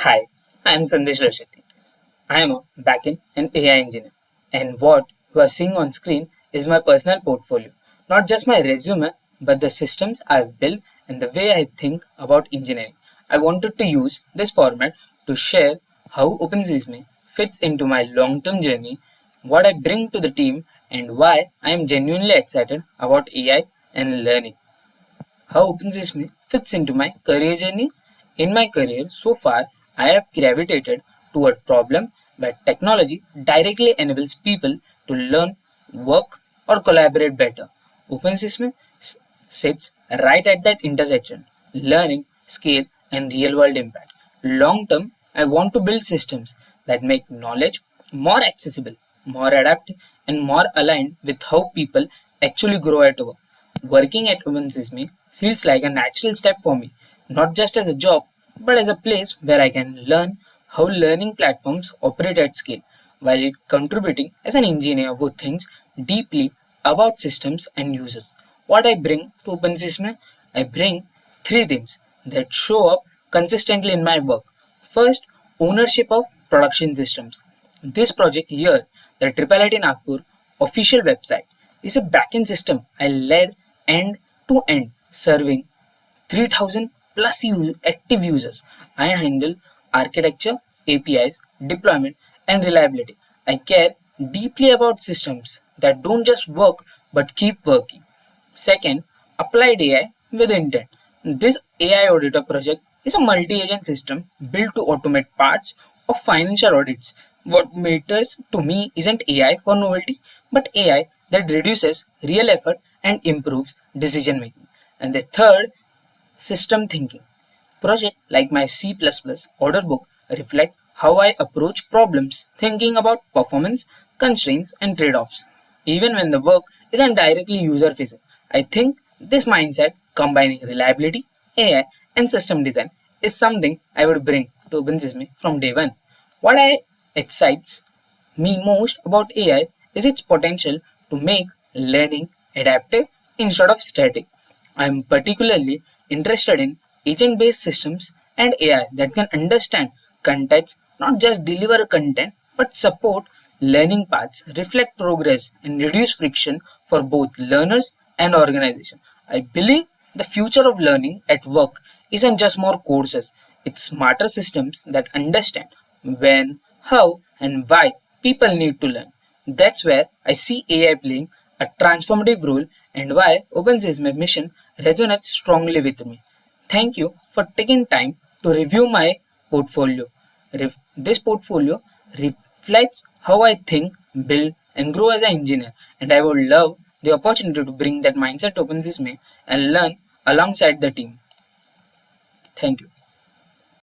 Hi, I am Sandesh Rashidi. I am a backend and AI engineer. And what you are seeing on screen is my personal portfolio. Not just my resume, but the systems I've built and the way I think about engineering. I wanted to use this format to share how OpenSesame fits into my long term journey, what I bring to the team, and why I am genuinely excited about AI and learning. How OpenSesame fits into my career journey. In my career so far, I have gravitated toward problem where technology directly enables people to learn, work, or collaborate better. OpenSesame sits right at that intersection, learning, scale, and real-world impact. Long term, I want to build systems that make knowledge more accessible, more adaptive, and more aligned with how people actually grow at work. Working at OpenSesame feels like a natural step for me, not just as a job, but as a place where I can learn how learning platforms operate at scale, while contributing as an engineer who thinks deeply about systems and users. What I bring to OpenSesame? I bring three things that show up consistently in my work. First, ownership of production systems. This project here, the IIIT Nagpur official website, is a backend system I led end to end, serving 3000 plus active users. I handle architecture, APIs, deployment, and reliability. I care deeply about systems that don't just work but keep working. Second, applied AI with intent. This AI auditor project is a multi-agent system built to automate parts of financial audits. What matters to me isn't AI for novelty, but AI that reduces real effort and improves decision making. And the third, system thinking. Project like my C++ order book reflect how I approach problems, thinking about performance, constraints, and trade-offs. Even when the work isn't directly user-facing, I think this mindset, combining reliability, AI, and system design, is something I would bring to OpenSesame from day one. What excites me most about AI is its potential to make learning adaptive instead of static. I am particularly interested in agent based systems and AI that can understand context, not just deliver content, but support learning paths, reflect progress, and reduce friction for both learners and organizations. I believe the future of learning at work isn't just more courses, it's smarter systems that understand when, how, and why people need to learn. That's where I see AI playing a transformative role and why OpenSesame mission resonates strongly with me. Thank you for taking time to review my portfolio. This portfolio reflects how I think, build, and grow as an engineer, and I would love the opportunity to bring that mindset to OpenSesame and learn alongside the team. Thank you.